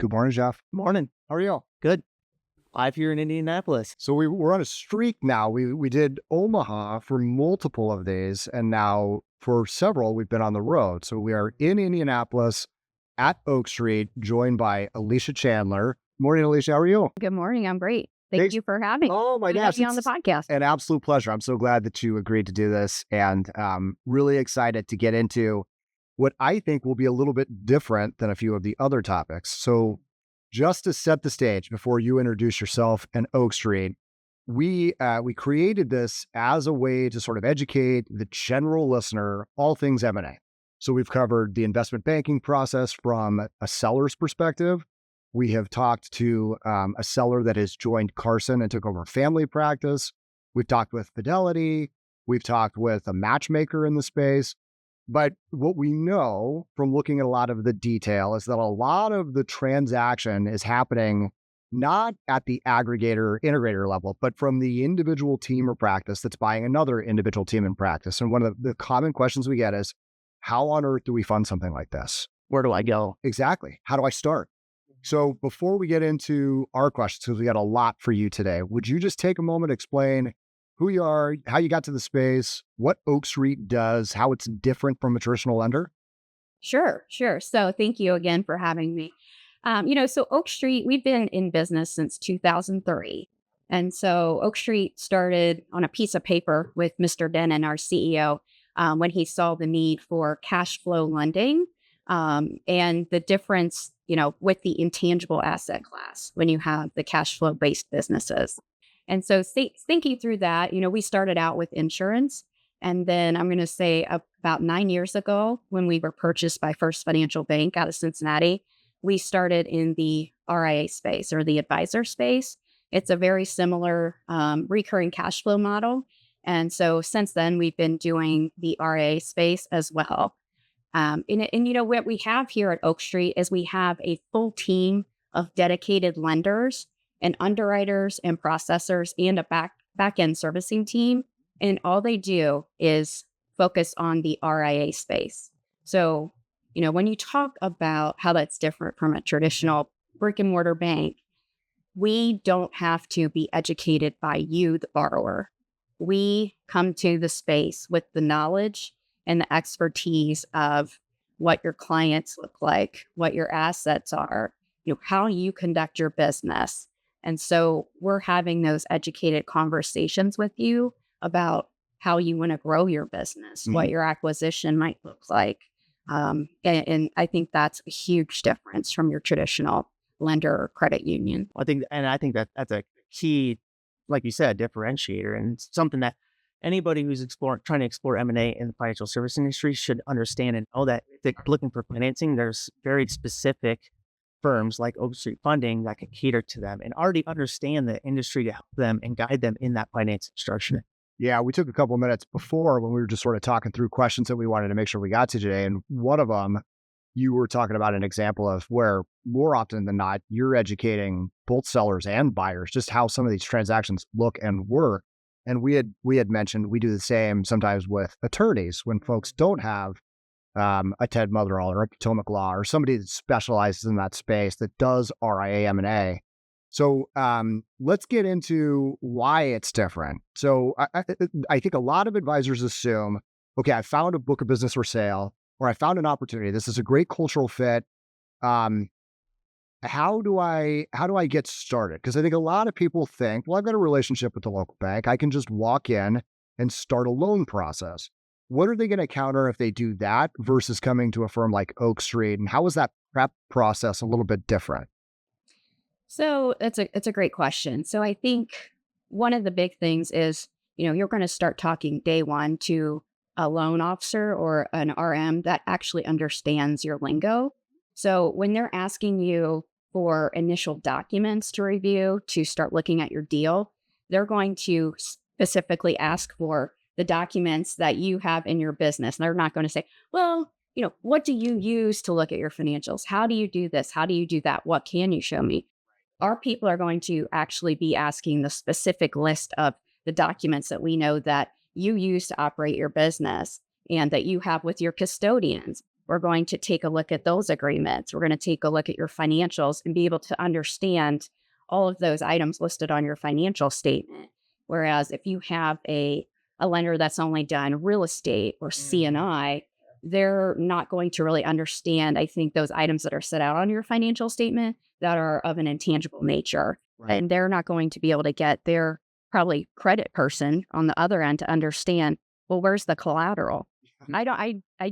Good morning, Jeff. Morning. How are you? Good. Live here in Indianapolis. So we're on a streak now. We did Omaha for multiple of days, and now for several, we've been on the road. So we are in Indianapolis at Oak Street, joined by Alicia Chandler. Morning, Alicia. How are you? Good morning. I'm great. Thank Thanks. you for having Oh my gosh, me on the it's podcast. an absolute pleasure. I'm so glad that you agreed to do this, and really excited to get into what I think will be a little bit different than a few of the other topics. So just to set the stage before you introduce yourself and Oak Street, we created this as a way to sort of educate the general listener all things M&A. So we've covered the investment banking process from a seller's perspective. We have talked to a seller that has joined Carson and took over a family practice. We've talked with Fidelity. We've talked with a matchmaker in the space. But what we know from looking at a lot of the detail is that a lot of the transaction is happening not at the aggregator integrator level, but from the individual team or practice that's buying another individual team in practice. And one of the common questions we get is, how on earth do we fund something like this? Where do I go? Exactly. How do I start? So before we get into our questions, because we got a lot for you today, would you just take a moment to explain who you are, how you got to the space, what Oak Street does, how it's different from a traditional lender? Sure. So thank you again for having me. So Oak Street, we've been in business since 2003. And so Oak Street started on a piece of paper with Mr. Denon, our CEO, when he saw the need for cash flow lending and the difference, with the intangible asset class when you have the cash flow based businesses. And so thinking through that, we started out with insurance. And then I'm going to say about 9 years ago, when we were purchased by First Financial Bank out of Cincinnati, we started in the RIA space or the advisor space. It's a very similar recurring cash flow model. And so since then, we've been doing the RIA space as well. What we have here at Oak Street is we have a full team of dedicated lenders and underwriters and processors and a back end servicing team. And all they do is focus on the RIA space. So, when you talk about how that's different from a traditional brick and mortar bank, we don't have to be educated by you, the borrower. We come to the space with the knowledge and the expertise of what your clients look like, what your assets are, how you conduct your business. And so we're having those educated conversations with you about how you want to grow your business, what your acquisition might look like. And I think that's a huge difference from your traditional lender or credit union. I think that's a key, like you said, differentiator, and something that anybody who's trying to explore M&A in the financial service industry should understand and know that if they're looking for financing, there's very specific firms like Oak Street Funding that can cater to them and already understand the industry to help them and guide them in that financing structure. Yeah, we took a couple of minutes before when we were just sort of talking through questions that we wanted to make sure we got to today. And one of them, you were talking about an example of where more often than not, you're educating both sellers and buyers, just how some of these transactions look and work. And we had mentioned we do the same sometimes with attorneys when folks don't have a Ted Motherall or a Potomac Law or somebody that specializes in that space that does RIA M&A. So let's get into why it's different. So I think a lot of advisors assume, okay, I found a book of business for sale, or I found an opportunity. This is a great cultural fit. How do I get started? Because I think a lot of people think, well, I've got a relationship with the local bank. I can just walk in and start a loan process. What are they going to counter if they do that versus coming to a firm like Oak Street? And how is that prep process a little bit different? So it's a great question. So I think one of the big things is, you're going to start talking day one to a loan officer or an RM that actually understands your lingo. So when they're asking you for initial documents to review to start looking at your deal, they're going to specifically ask for the documents that you have in your business. They're not going to say, well, what do you use to look at your financials? How do you do this? How do you do that? What can you show me? Our people are going to actually be asking the specific list of the documents that we know that you use to operate your business and that you have with your custodians we're going to take a look at those agreements. We're going to take a look at your financials and be able to understand all of those items listed on your financial statement. Whereas if you have a lender that's only done real estate or CNI, they're not going to really understand, I think, those items that are set out on your financial statement that are of an intangible nature. Right. And they're not going to be able to get their probably credit person on the other end to understand, well, where's the collateral? I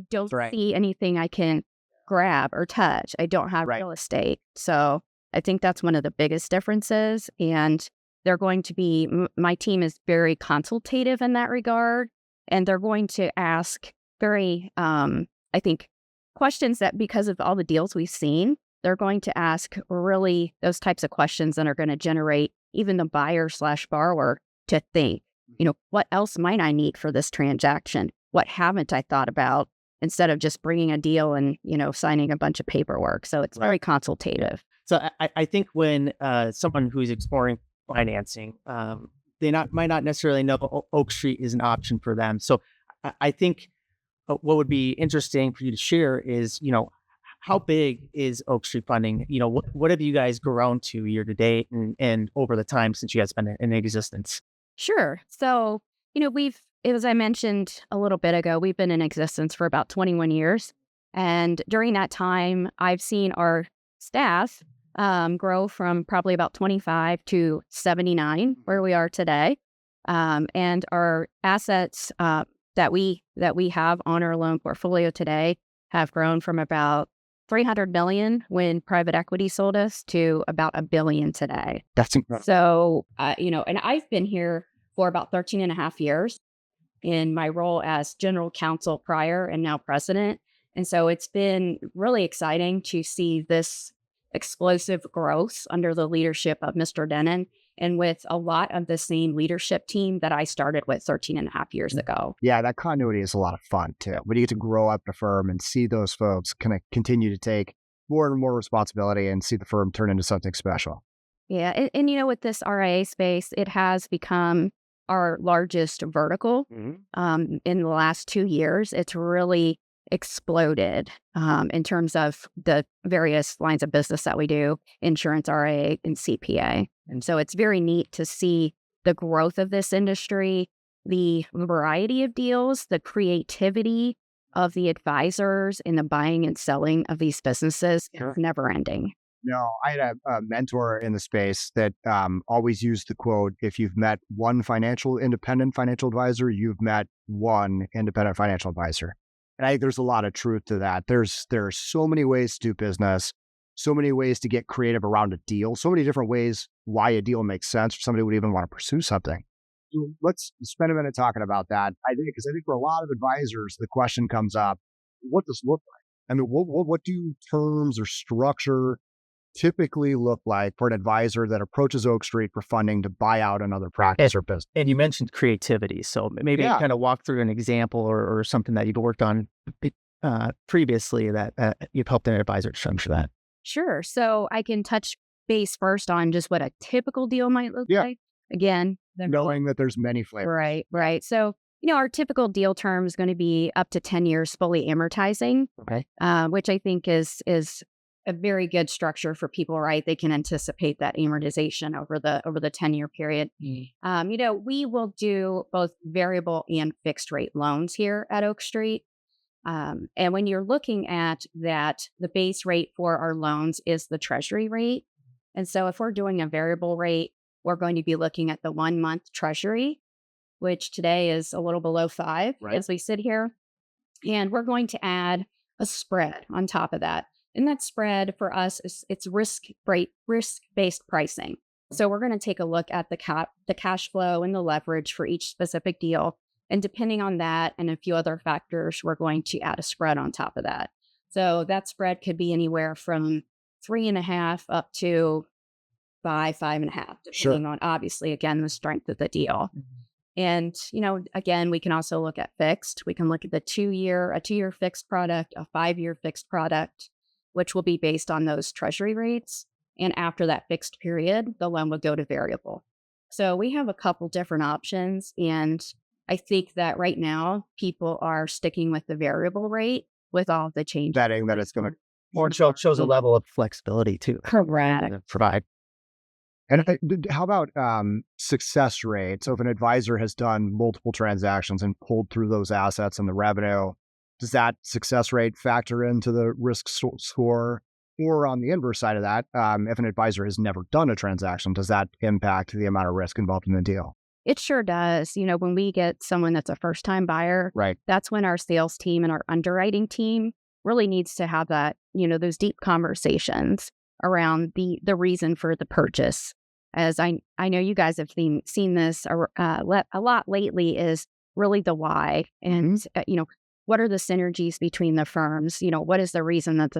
don't right. see anything I can grab or touch. I don't have Right. real estate. So I think that's one of the biggest differences. And they're going to be, my team is very consultative in that regard. And they're going to ask very, I think, questions that because of all the deals we've seen, they're going to ask really those types of questions that are going to generate even the buyer/borrower to think, what else might I need for this transaction? What haven't I thought about? Instead of just bringing a deal and, signing a bunch of paperwork. So it's very consultative. So I think when someone who's exploring financing, they might not necessarily know Oak Street is an option for them. So I think what would be interesting for you to share is, how big is Oak Street Funding? What have you guys grown to year to date and over the time since you guys been in existence? Sure. So, as I mentioned a little bit ago, we've been in existence for about 21 years. And during that time, I've seen our staff grow from probably about 25 to 79, where we are today. And our assets that we have on our loan portfolio today have grown from about $300 million when private equity sold us to about $1 billion today. That's incredible. So, and I've been here for about 13 and a half years in my role as general counsel prior and now president. And so it's been really exciting to see this explosive growth under the leadership of Mr. Denon and with a lot of the same leadership team that I started with 13 and a half years ago. Yeah, that continuity is a lot of fun too. When you get to grow up the firm and see those folks kind of continue to take more and more responsibility and see the firm turn into something special. Yeah. And with this RIA space, it has become our largest vertical in the last 2 years. It's really exploded in terms of the various lines of business that we do, insurance, RIA, and CPA. And so it's very neat to see the growth of this industry, the variety of deals, the creativity of the advisors in the buying and selling of these businesses. It's never ending. No, I had a mentor in the space that always used the quote, if you've met one independent financial advisor, you've met one independent financial advisor. And I think there's a lot of truth to that. There are so many ways to do business, so many ways to get creative around a deal, so many different ways why a deal makes sense, or somebody would even want to pursue something. So let's spend a minute talking about that. Because I think for a lot of advisors, the question comes up, what does this look like? I mean, what do terms or structure typically look like for an advisor that approaches Oak Street for funding to buy out another practice or business? And you mentioned creativity. So maybe kind of walk through an example or something that you've worked on previously that you've helped an advisor structure that. Sure. So I can touch base first on just what a typical deal might look like. Again, knowing that there's many flavors. Right. So, our typical deal term is going to be up to 10 years fully amortizing, which I think is a very good structure for people, right? They can anticipate that amortization over the 10-year period. We will do both variable and fixed rate loans here at Oak Street. And when you're looking at that, the base rate for our loans is the treasury rate. And so if we're doing a variable rate, we're going to be looking at the 1 month treasury, which today is a little below 5 as we sit here. And we're going to add a spread on top of that. And that spread for us it's risk-based pricing. So we're going to take a look at the cash flow and the leverage for each specific deal. And depending on that and a few other factors, we're going to add a spread on top of that. So that spread could be anywhere from 3.5 up to 5.5, depending on, obviously, again, the strength of the deal. And, again, we can also look at fixed. We can look at a 2-year fixed product, a 5-year fixed product, which will be based on those treasury rates. And after that fixed period, the loan will go to variable. So we have a couple different options. And I think that right now people are sticking with the variable rate with all the changes. betting that it's going to. Or it shows a level of flexibility too. Correct. To provide. And how about success rate? So if an advisor has done multiple transactions and pulled through those assets and the revenue, does that success rate factor into the risk score? Or on the inverse side of that, if an advisor has never done a transaction, does that impact the amount of risk involved in the deal? It sure does. When we get someone that's a first-time buyer, Right. that's when our sales team and our underwriting team really needs to have that, those deep conversations around the reason for the purchase. As I know you guys have seen this a lot lately, is really the why. And, what are the synergies between the firms? What is the reason that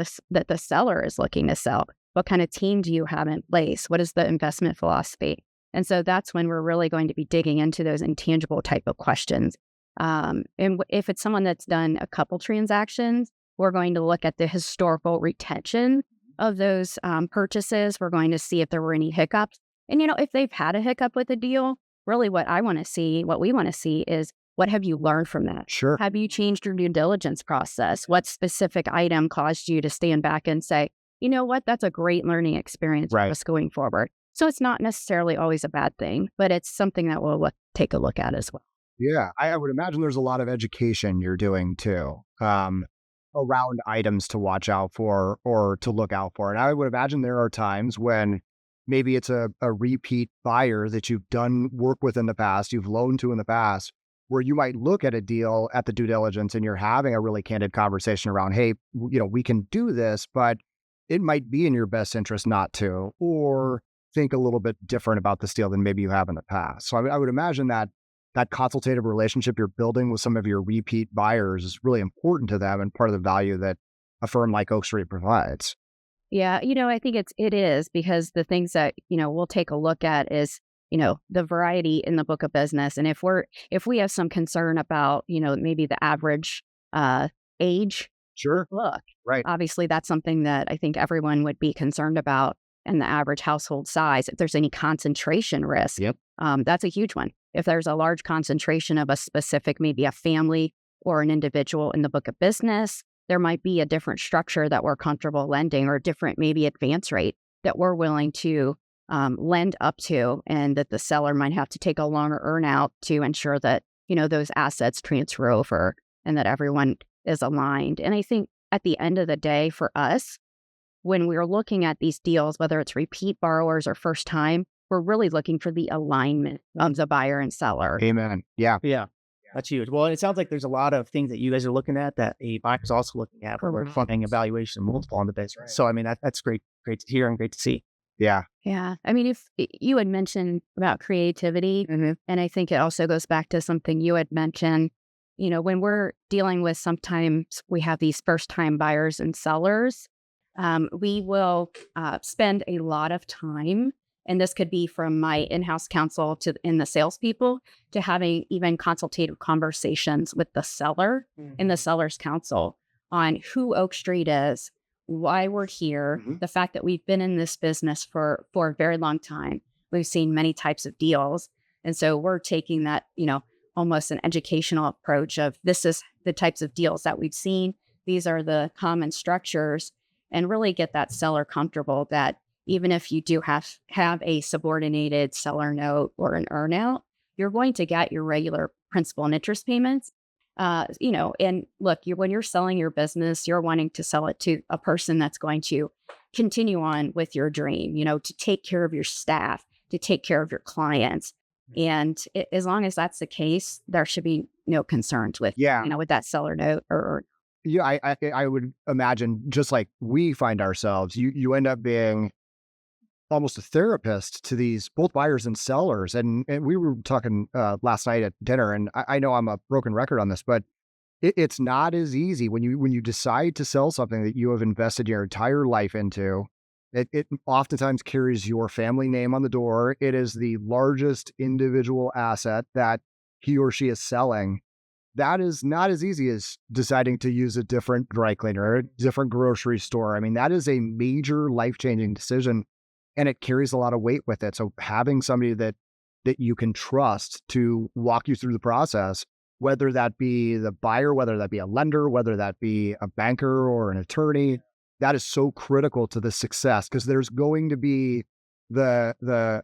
the seller is looking to sell? What kind of team do you have in place? What is the investment philosophy? And so that's when we're really going to be digging into those intangible type of questions. And if it's someone that's done a couple transactions, we're going to look at the historical retention of those purchases. We're going to see if there were any hiccups. And, if they've had a hiccup with a deal, really what we want to see is, what have you learned from that? Sure. Have you changed your due diligence process? What specific item caused you to stand back and say, you know what, that's a great learning experience for us going forward? So it's not necessarily always a bad thing, but it's something that we'll take a look at as well. Yeah, I would imagine there's a lot of education you're doing too, around items to watch out for or to look out for. And I would imagine there are times when maybe it's a repeat buyer that you've done work with in the past, you've loaned to in the past, where you might look at a deal at the due diligence and you're having a really candid conversation around, hey, we can do this, but it might be in your best interest not to, or think a little bit different about this deal than maybe you have in the past. So I would imagine that consultative relationship you're building with some of your repeat buyers is really important to them and part of the value that a firm like Oak Street provides. Yeah, I think it is, because the things that, we'll take a look at is, the variety in the book of business. And if we have some concern about, maybe the average age, Sure. look, Right. obviously that's something that I think everyone would be concerned about, and the average household size. If there's any concentration risk, Yep. That's a huge one. If there's a large concentration of a specific, maybe a family or an individual in the book of business, there might be a different structure that we're comfortable lending, or a different maybe advance rate that we're willing to lend up to, and that the seller might have to take a longer earn out to ensure that, those assets transfer over and that everyone is aligned. And I think at the end of the day for us, when we're looking at these deals, whether it's repeat borrowers or first time, we're really looking for the alignment of the buyer and seller. Amen. Yeah. Yeah. That's huge. Well, it sounds like there's a lot of things that you guys are looking at that a buyer's also looking at for funding, evaluation, multiple on the business. Right. So, I mean, that's great to hear and great to see. Yeah. Yeah. I mean, if you had mentioned about creativity, and I think it also goes back to something you had mentioned, when we're dealing with, sometimes we have these first-time buyers and sellers, we will spend a lot of time, and this could be from my in-house counsel in the salespeople, to having even consultative conversations with the seller and the seller's counsel on who Oak Street is, why we're here, the fact that we've been in this business for a very long time. We've seen many types of deals. And so we're taking that, almost an educational approach of, this is the types of deals that we've seen. These are the common structures, and really get that seller comfortable that even if you do have a subordinated seller note or an earnout, you're going to get your regular principal and interest payments. And look, when you're selling your business, you're wanting to sell it to a person that's going to continue on with your dream, to take care of your staff, to take care of your clients. And as long as that's the case, there should be no concerns with, with that seller note or. Yeah, I would imagine, just like we find ourselves, you end up being almost a therapist to these both buyers and sellers. And we were talking last night at dinner, and I know I'm a broken record on this, but it's not as easy when you decide to sell something that you have invested your entire life into. It oftentimes carries your family name on the door. It is the largest individual asset that he or she is selling. That is not as easy as deciding to use a different dry cleaner or a different grocery store. I mean, that is a major life-changing decision, and it carries a lot of weight with it. So having somebody that you can trust to walk you through the process whether that be the buyer, whether that be a lender, whether that be a banker or an attorney. That is so critical to the success, because there's going to be the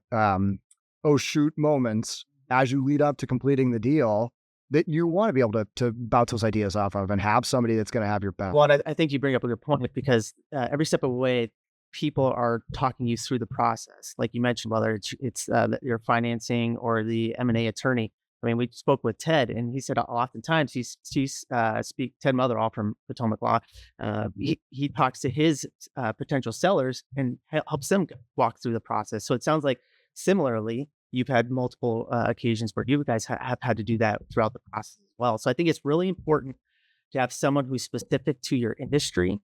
oh shoot moments as you lead up to completing the deal that you want to be able to bounce those ideas off of and have somebody that's going to have your back. Well, and I think you bring up a good point, because every step of the way, people are talking you through the process. Like you mentioned, whether it's your financing or the M&A attorney. I mean, we spoke with Ted, and he said oftentimes Ted Motherall from Potomac Law. He talks to his potential sellers and helps them walk through the process. So it sounds like similarly, you've had multiple occasions where you guys have had to do that throughout the process as well. So I think it's really important to have someone who's specific to your industry,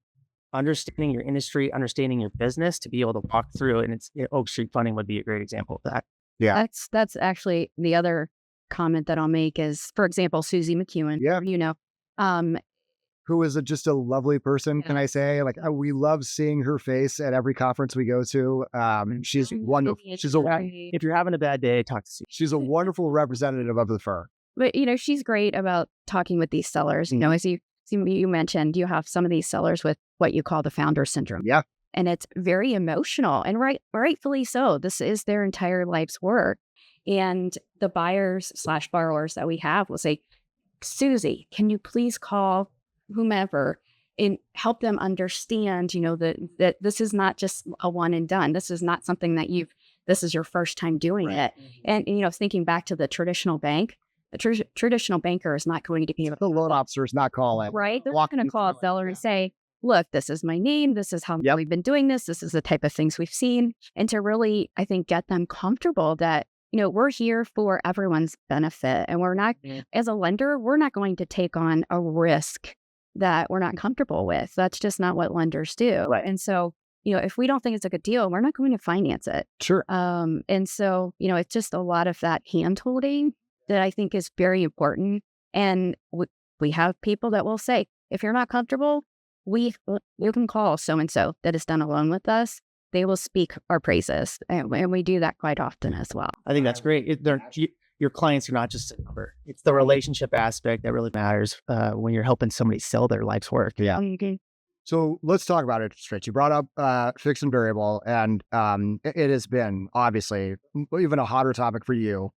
understanding your industry, understanding your business, to be able to walk through it. And Oak Street Funding would be a great example of that. Yeah. That's actually the other comment that I'll make is, for example, Susie McEwen. Yeah. Who is just a lovely person, can I say? Like, we love seeing her face at every conference we go to. She's wonderful. If you're having a bad day, talk to Susie. She's a wonderful representative of the firm. But, she's great about talking with these sellers. As you mentioned, you have some of these sellers with what you call the founder syndrome. Yeah. And it's very emotional, and rightfully so. This is their entire life's work. And the buyers/borrowers that we have will say, Susie, can you please call whomever and help them understand, that this is not just a one and done. This is not something that this is your first time doing it. And, thinking back to the traditional bank, the traditional banker is not going to be able to. The loan officer is not calling. Right. They're not going to call a seller and say, look, this is my name. This is how we've been doing this. This is the type of things we've seen. And to really, I think, get them comfortable that, we're here for everyone's benefit. And we're not, as a lender, we're not going to take on a risk that we're not comfortable with. That's just not what lenders do. Right. And so, if we don't think it's a good deal, we're not going to finance it. Sure. And so, it's just a lot of that hand holding that I think is very important. And we have people that will say, if you're not comfortable, you can call so-and-so that has done a loan with us. They will speak our praises. And we do that quite often as well. I think that's great. Your clients are not just a number. It's the relationship aspect that really matters when you're helping somebody sell their life's work. Yeah. So let's talk about interest rates. You brought up fixed and variable, and it has been obviously even a hotter topic for you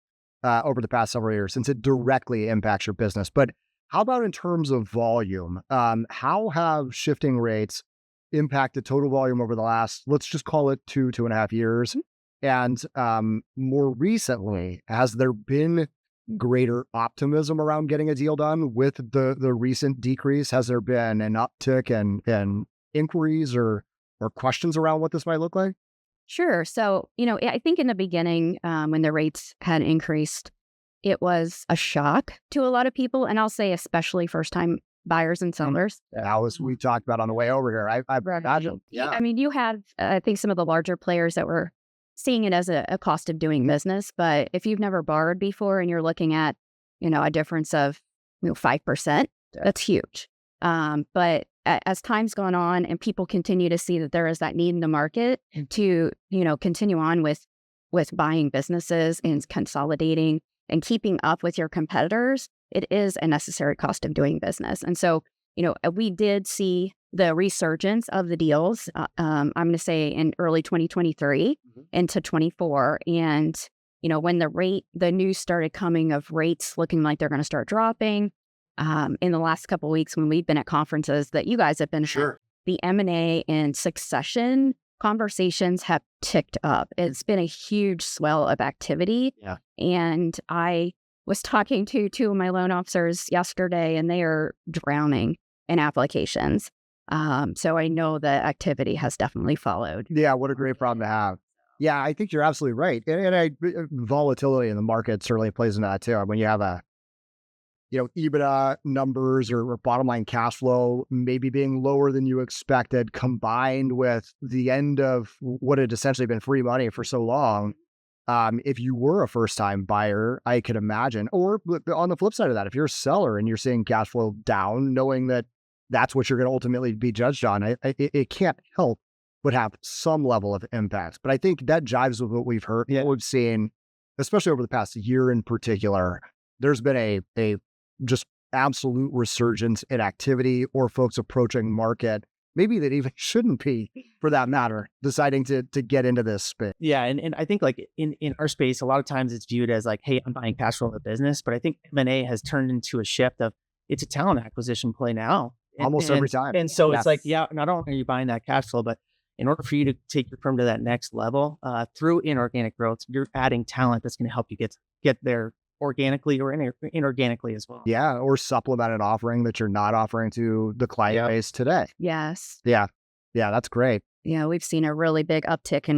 over the past several years, since it directly impacts your business. But how about in terms of volume? How have shifting rates impacted total volume over the last, let's just call it 2.5 years? And more recently, has there been greater optimism around getting a deal done with the recent decrease? Has there been an uptick in inquiries or questions around what this might look like? Sure. So, I think in the beginning, when the rates had increased, it was a shock to a lot of people. And I'll say especially first-time buyers and sellers. That was we talked about on the way over here. I imagine. Yeah. I mean, you had, I think, some of the larger players that were seeing it as a cost of doing business. But if you've never borrowed before and you're looking at, a difference of 5%, that's huge. But as time's gone on and people continue to see that there is that need in the market to, continue on with buying businesses and consolidating and keeping up with your competitors, it is a necessary cost of doing business. And so, we did see the resurgence of the deals, I'm going to say in early 2023 into 24. And, when the news started coming of rates looking like they're going to start dropping, in the last couple of weeks when we've been at conferences that you guys have been at, the M&A and succession conversations have ticked up. It's been a huge swell of activity. Yeah. And I was talking to two of my loan officers yesterday, and they are drowning in applications. So I know the activity has definitely followed. Yeah, what a great problem to have. Yeah, I think you're absolutely right. And volatility in the market certainly plays into that too. When you have EBITDA numbers or bottom line cash flow maybe being lower than you expected, combined with the end of what had essentially been free money for so long. If you were a first-time buyer, I could imagine, or on the flip side of that, if you're a seller and you're seeing cash flow down, knowing that that's what you're going to ultimately be judged on, it can't help but have some level of impact. But I think that jives with what we've heard, what we've seen, especially over the past year in particular. There's been a just absolute resurgence in activity or folks approaching market, maybe that even shouldn't be, for that matter, deciding to get into this space. Yeah. And I think like in our space, a lot of times it's viewed as like, hey, I'm buying cash flow of a business. But I think M&A has turned into a shift of it's a talent acquisition play now. Almost every time. And so it's like, Yes. yeah, not only are you buying that cash flow, but in order for you to take your firm to that next level through inorganic growth, you're adding talent that's going to help you get there organically or inorganically as well. Yeah, or supplement an offering that you're not offering to the client base today. Yes. Yeah, yeah, that's great. Yeah, we've seen a really big uptick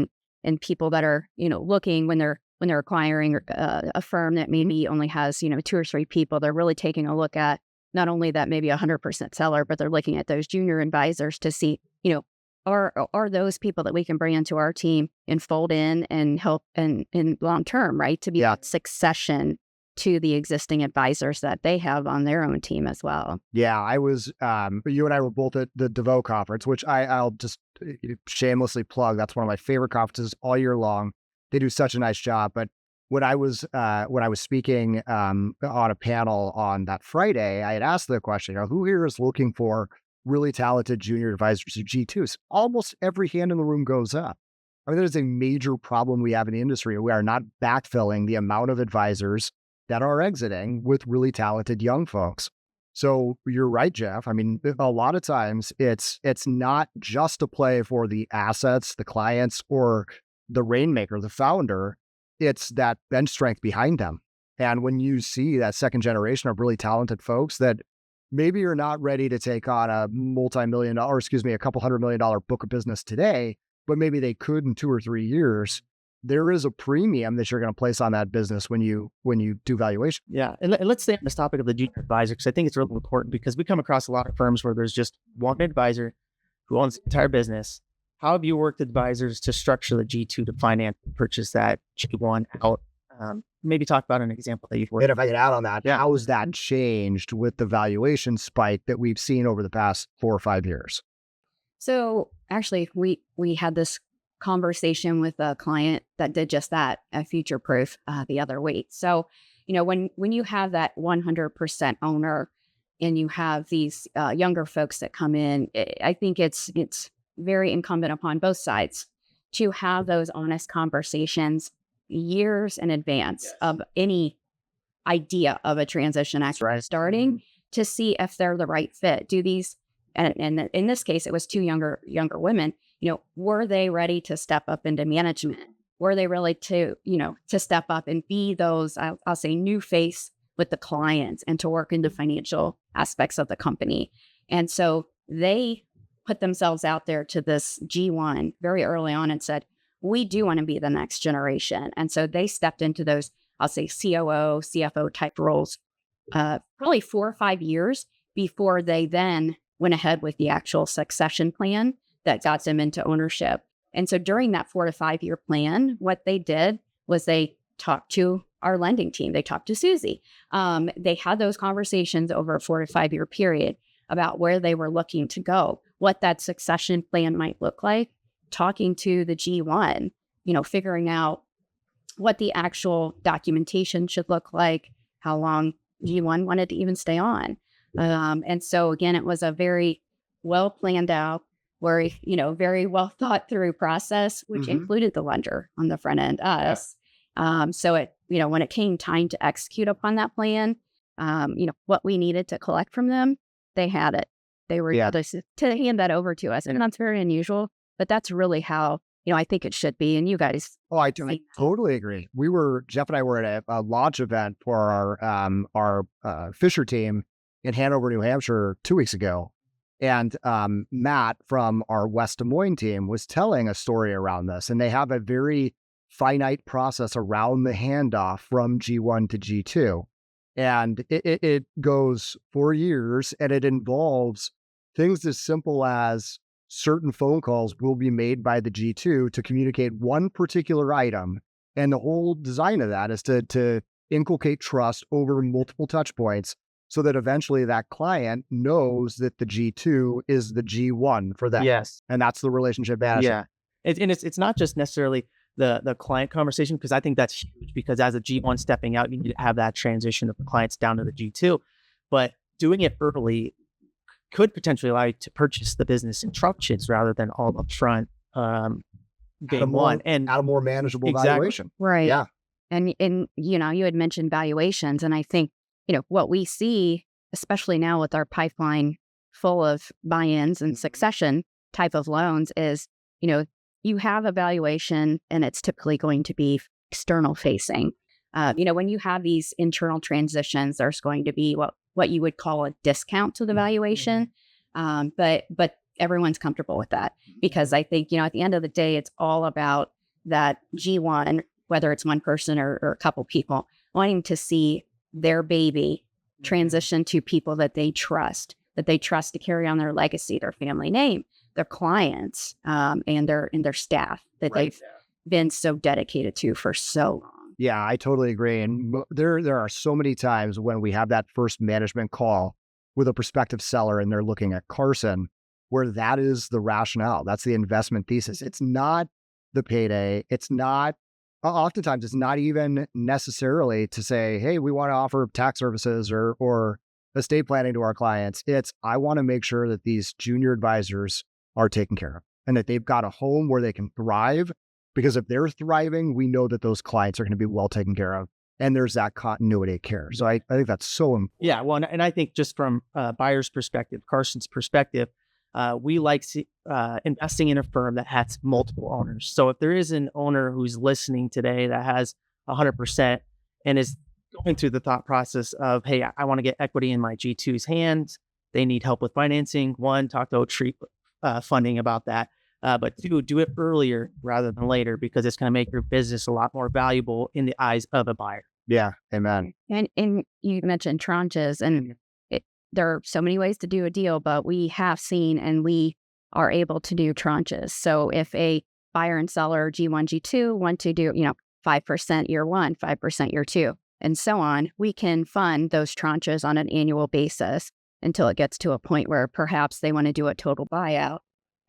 in people that are, looking when they're acquiring a firm that maybe only has, 2 or 3 people. They're really taking a look at not only that maybe 100% seller, but they're looking at those junior advisors to see, are those people that we can bring into our team and fold in and help in long term, right? To be Yeah. succession to the existing advisors that they have on their own team as well. Yeah, I was, you and I were both at the DeVoe conference, which I'll just shamelessly plug. That's one of my favorite conferences all year long. They do such a nice job. But when I was speaking on a panel on that Friday, I had asked the question, who here is looking for really talented junior advisors or G2s? Almost every hand in the room goes up. I mean, that is a major problem we have in the industry. We are not backfilling the amount of advisors that are exiting with really talented young folks. So you're right, Jeff. I mean, a lot of times it's not just a play for the assets, the clients, or the rainmaker, the founder. It's that bench strength behind them. And when you see that second generation of really talented folks that maybe you're not ready to take on a a couple $100 million book of business today, but maybe they could in 2 or 3 years, there is a premium that you're going to place on that business when you do valuation. Yeah. And let's stay on this topic of the junior advisor, because I think it's really important because we come across a lot of firms where there's just one advisor who owns the entire business. How have you worked with advisors to structure the G2 to finance and purchase that G1 out? Maybe talk about an example that you've worked And if I get out on that, Yeah. how has that changed with the valuation spike that we've seen over the past 4 or 5 years? So actually, we had this conversation with a client that did just that, a future proof the other week. So, when you have that 100% owner and you have these younger folks that come in, I think it's very incumbent upon both sides to have those honest conversations years in advance of any idea of a transition actually starting to see if they're the right fit. Do these, and in this case, it was 2 younger women, were they ready to step up into management? Were they really to step up and be those, I'll say, new face with the clients and to work in the financial aspects of the company? And so they put themselves out there to this G1 very early on and said, we do want to be the next generation. And so they stepped into those, I'll say, COO, CFO type roles, probably 4 or 5 years before they then went ahead with the actual succession plan that got them into ownership. And so during that 4 to 5 year plan, what they did was they talked to our lending team. They talked to Susie. They had those conversations over a 4 to 5 year period about where they were looking to go, what that succession plan might look like, talking to the G1, figuring out what the actual documentation should look like, how long G1 wanted to even stay on. And so again, it was a very well planned out, very well thought through process, which included the lender on the front end, us. So it, when it came time to execute upon that plan, what we needed to collect from them, they had it. They were able to hand that over to us. And that's very unusual, but that's really how, I think it should be. And you guys. Oh, I totally agree. Jeff and I were at a launch event for our Fisher team in Hanover, New Hampshire 2 weeks ago. And Matt from our West Des Moines team was telling a story around this. And they have a very finite process around the handoff from G1 to G2. And it goes 4 years, and it involves things as simple as certain phone calls will be made by the G2 to communicate one particular item. And the whole design of that is to inculcate trust over multiple touch points so that eventually that client knows that the G2 is the G1 for them. Yes. And that's the relationship management. Yeah. It's not just necessarily the client conversation, because I think that's huge, because as a G1 stepping out, you need to have that transition of the clients down to the G2. but doing it early could potentially allow you to purchase the business in tranches rather than all up front, day one. And at a more manageable Exactly. valuation. Right. Yeah. And you had mentioned valuations, and I think, what we see, especially now with our pipeline full of buy-ins and succession type of loans, is, you have a valuation and it's typically going to be external facing. When you have these internal transitions, there's going to be what you would call a discount to the valuation. But everyone's comfortable with that, because I think, at the end of the day, it's all about that G1, whether it's one person or a couple people, wanting to see their baby transition to people that they trust to carry on their legacy, their family name, their clients, and their staff that they've been so dedicated to for so long. Yeah, I totally agree. And there are so many times when we have that first management call with a prospective seller and they're looking at Carson, where that is the rationale. That's the investment thesis. It's not the payday. It's not, oftentimes it's not even necessarily to say, hey, we want to offer tax services or estate planning to our clients. It's, I want to make sure that these junior advisors are taken care of and that they've got a home where they can thrive. Because if they're thriving, we know that those clients are going to be well taken care of. And there's that continuity of care. So I think that's so important. Yeah, well, and I think just from a buyer's perspective, Carson's perspective, we like investing in a firm that has multiple owners. So if there is an owner who's listening today that has 100% and is going through the thought process of, hey, I want to get equity in my G2's hands, they need help with financing. One, talk to Oak Street Funding about that. But two, do it earlier rather than later, because it's going to make your business a lot more valuable in the eyes of a buyer. Yeah, amen. And you mentioned tranches, and there are so many ways to do a deal, but we have seen and we are able to do tranches. So if a buyer and seller, G1, G2, want to do, 5% year one, 5% year two, and so on, we can fund those tranches on an annual basis until it gets to a point where perhaps they want to do a total buyout.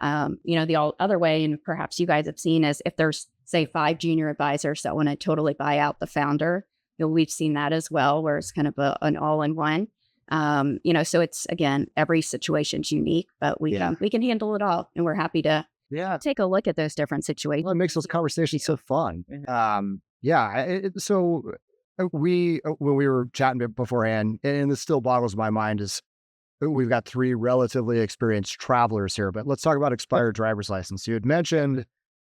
The other way, and perhaps you guys have seen, is if there's, say, 5 junior advisors that want to totally buy out the founder, we've seen that as well, where it's kind of an all-in-one. So it's, again, every situation's unique, but we can handle it all, and we're happy to take a look at those different situations. Well, it makes those conversations so fun. So when we were chatting beforehand, and this still boggles my mind, is we've got 3 relatively experienced travelers here, but let's talk about expired driver's license. You had mentioned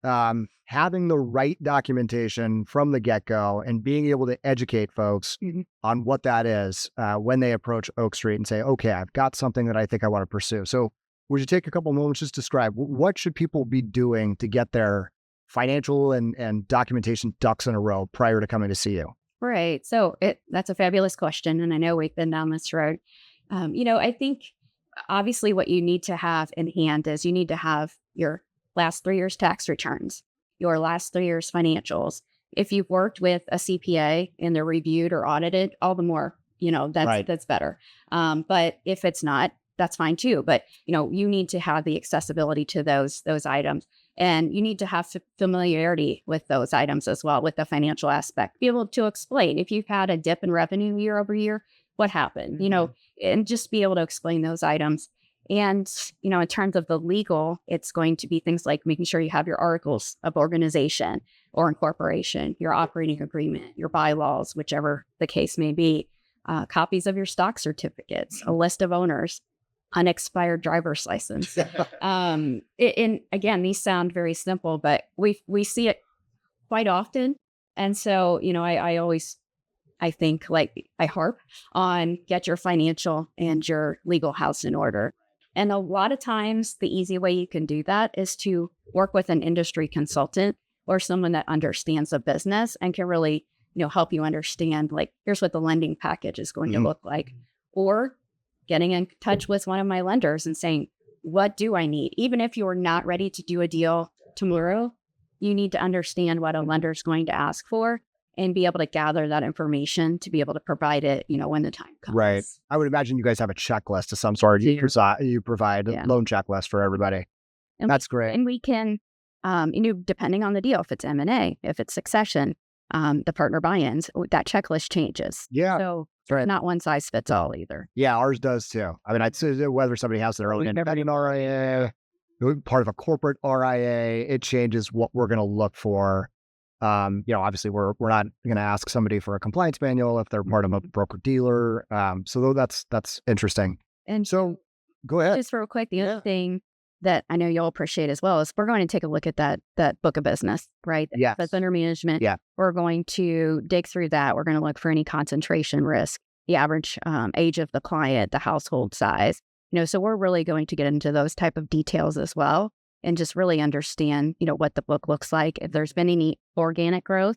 having the right documentation from the get-go and being able to educate folks on what that is when they approach Oak Street and say, okay, I've got something that I think I want to pursue. So would you take a couple moments just to describe what should people be doing to get their financial and documentation ducks in a row prior to coming to see you? Right. So that's a fabulous question, and I know we've been down this road. I think obviously what you need to have in hand is you need to have your last 3 years tax returns, your last 3 years financials. If you've worked with a CPA and they're reviewed or audited, all the more, that's better. But if it's not, that's fine too. But, you need to have the accessibility to those items, and you need to have familiarity with those items as well, with the financial aspect. Be able to explain if you've had a dip in revenue year over year, what happened, and just be able to explain those items. And, in terms of the legal, it's going to be things like making sure you have your articles of organization or incorporation, your operating agreement, your bylaws, whichever the case may be, copies of your stock certificates, a list of owners, unexpired driver's license. And again, these sound very simple, but we see it quite often. And so, I think, I harp on get your financial and your legal house in order. And a lot of times the easy way you can do that is to work with an industry consultant or someone that understands the business and can really, help you understand, here's what the lending package is going to look like. Or getting in touch with one of my lenders and saying, what do I need? Even if you're not ready to do a deal tomorrow, you need to understand what a lender is going to ask for and be able to gather that information to be able to provide it, when the time comes. Right. I would imagine you guys have a checklist of some sort. You provide a loan checklist for everybody. And that's great. And we can, depending on the deal, if it's M&A, if it's succession, the partner buy-ins, that checklist changes. Yeah. So Right. not one size fits all either. Yeah, ours does too. I mean, I'd say that whether somebody has their own independent RIA, part of a corporate RIA, it changes what we're going to look for. Obviously we're not going to ask somebody for a compliance manual if they're part of a broker dealer. So that's interesting. And So go ahead. just real quick, the other thing that I know you'll appreciate as well is we're going to take a look at that book of business, right? Yes. That's under management. Yeah. We're going to dig through that. We're going to look for any concentration risk, the average age of the client, the household size. So we're really going to get into those type of details as well and just really understand, what the book looks like. If there's been any organic growth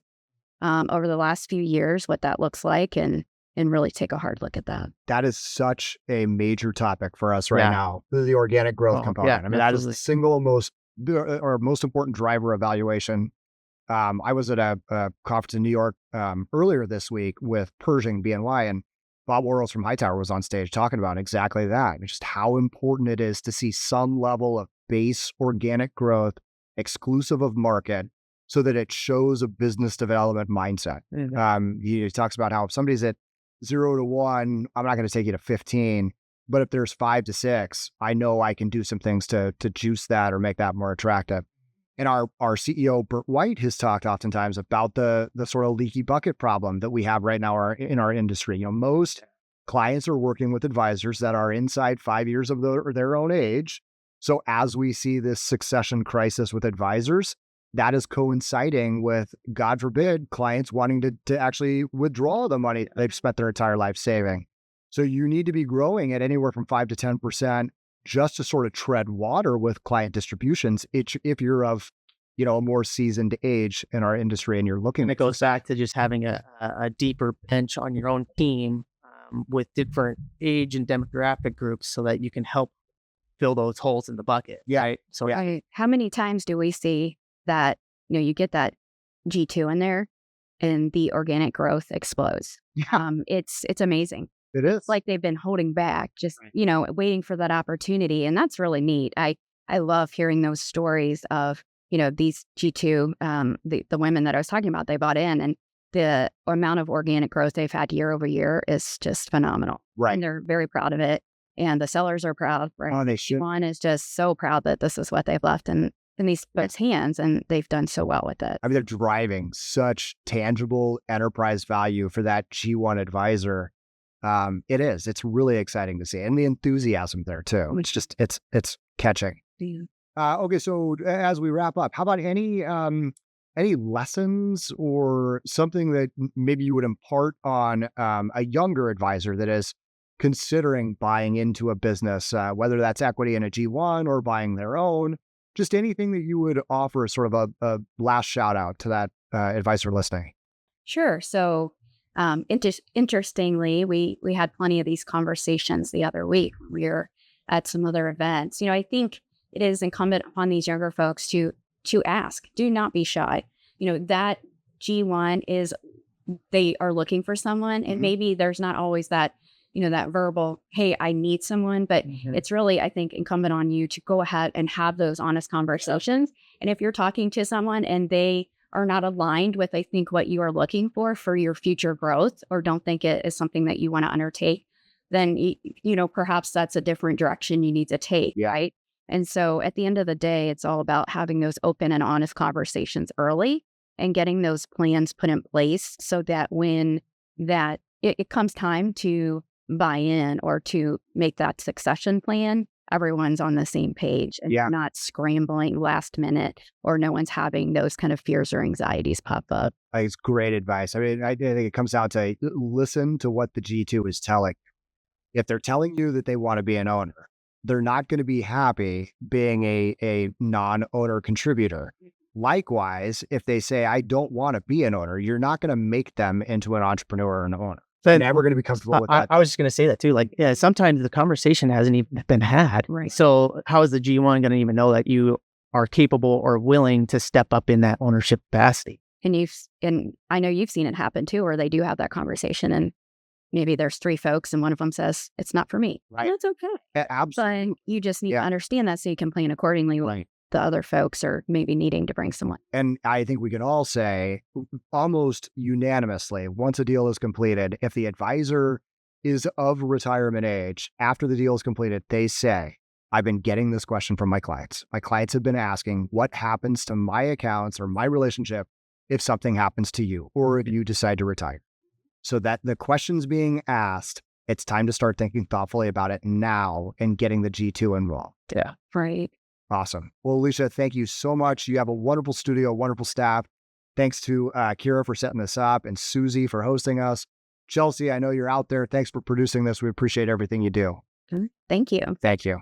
over the last few years, what that looks like, and really take a hard look at that. That is such a major topic for us right now, the organic growth component. I mean, that is the single most important driver of valuation. I was at a conference in New York earlier this week with Pershing BNY, and Bob Worrells from Hightower was on stage talking about exactly that, and just how important it is to see some level of base organic growth exclusive of market so that it shows a business development mindset. He talks about how if somebody's at 0 to 1, I'm not going to take you to 15, but if there's 5 to 6, I know I can do some things to juice that or make that more attractive. And our CEO, Bert White, has talked oftentimes about the sort of leaky bucket problem that we have right now in our industry. Most clients are working with advisors that are inside 5 years of their own age. So as we see this succession crisis with advisors, that is coinciding with, God forbid, clients wanting to actually withdraw the money they've spent their entire life saving. So you need to be growing at anywhere from 5 to 10% just to sort of tread water with client distributions if you're of, a more seasoned age in our industry and you're looking. And it goes back to just having a deeper bench on your own team with different age and demographic groups so that you can help fill those holes in the bucket. Yeah. Right? So How many times do we see that, you get that G2 in there and the organic growth explodes? Yeah. It's amazing. It is. It's like they've been holding back, just, waiting for that opportunity. And that's really neat. I love hearing those stories of, these G2, the women that I was talking about, they bought in, and the amount of organic growth they've had year over year is just phenomenal. Right. And they're very proud of it. And the sellers are proud. Right? Oh, they should. One is just so proud that this is what they've left in these folks' hands, and they've done so well with it. I mean, they're driving such tangible enterprise value for that G1 advisor. It is. It's really exciting to see, and the enthusiasm there too. It's just it's catching. Yeah. Okay, so as we wrap up, how about any lessons or something that maybe you would impart on a younger advisor that is considering buying into a business, whether that's equity in a G1 or buying their own? Just anything that you would offer, sort of a last shout out to that advisor listening. Sure. So, interestingly, we had plenty of these conversations the other week. We were at some other events. I think it is incumbent upon these younger folks to ask. Do not be shy. That G1 is, they are looking for someone, and maybe there's not always that, that verbal, hey, I need someone, but it's really, I think, incumbent on you to go ahead and have those honest conversations. And if you're talking to someone and they are not aligned with, I think, what you are looking for your future growth, or don't think it is something that you want to undertake, then, perhaps that's a different direction you need to take, right? And so at the end of the day, it's all about having those open and honest conversations early and getting those plans put in place so that when it comes time to buy in or to make that succession plan, everyone's on the same page and not scrambling last minute, or no one's having those kind of fears or anxieties pop up. It's great advice. I mean, I think it comes down to listen to what the G2 is telling. If they're telling you that they want to be an owner, they're not going to be happy being a non-owner contributor. Likewise, if they say, I don't want to be an owner, you're not going to make them into an entrepreneur or an owner. They're never going to be comfortable with that. I was just going to say that too. Like, sometimes the conversation hasn't even been had. Right. So how is the G1 going to even know that you are capable or willing to step up in that ownership capacity? And I know you've seen it happen too, where they do have that conversation, and maybe there's 3 folks and one of them says, it's not for me. Right. That's okay. Absolutely. But you just need to understand that so you can plan accordingly. Right. the other folks are maybe needing to bring someone. And I think we can all say almost unanimously, once a deal is completed, if the advisor is of retirement age, after the deal is completed, they say, I've been getting this question from my clients. My clients have been asking, what happens to my accounts or my relationship if something happens to you or if you decide to retire? So that the question's being asked, it's time to start thinking thoughtfully about it now and getting the G2 involved. Yeah. Right. Awesome. Well, Alicia, thank you so much. You have a wonderful studio, wonderful staff. Thanks to Kira for setting this up and Susie for hosting us. Chelsea, I know you're out there. Thanks for producing this. We appreciate everything you do. Thank you. Thank you.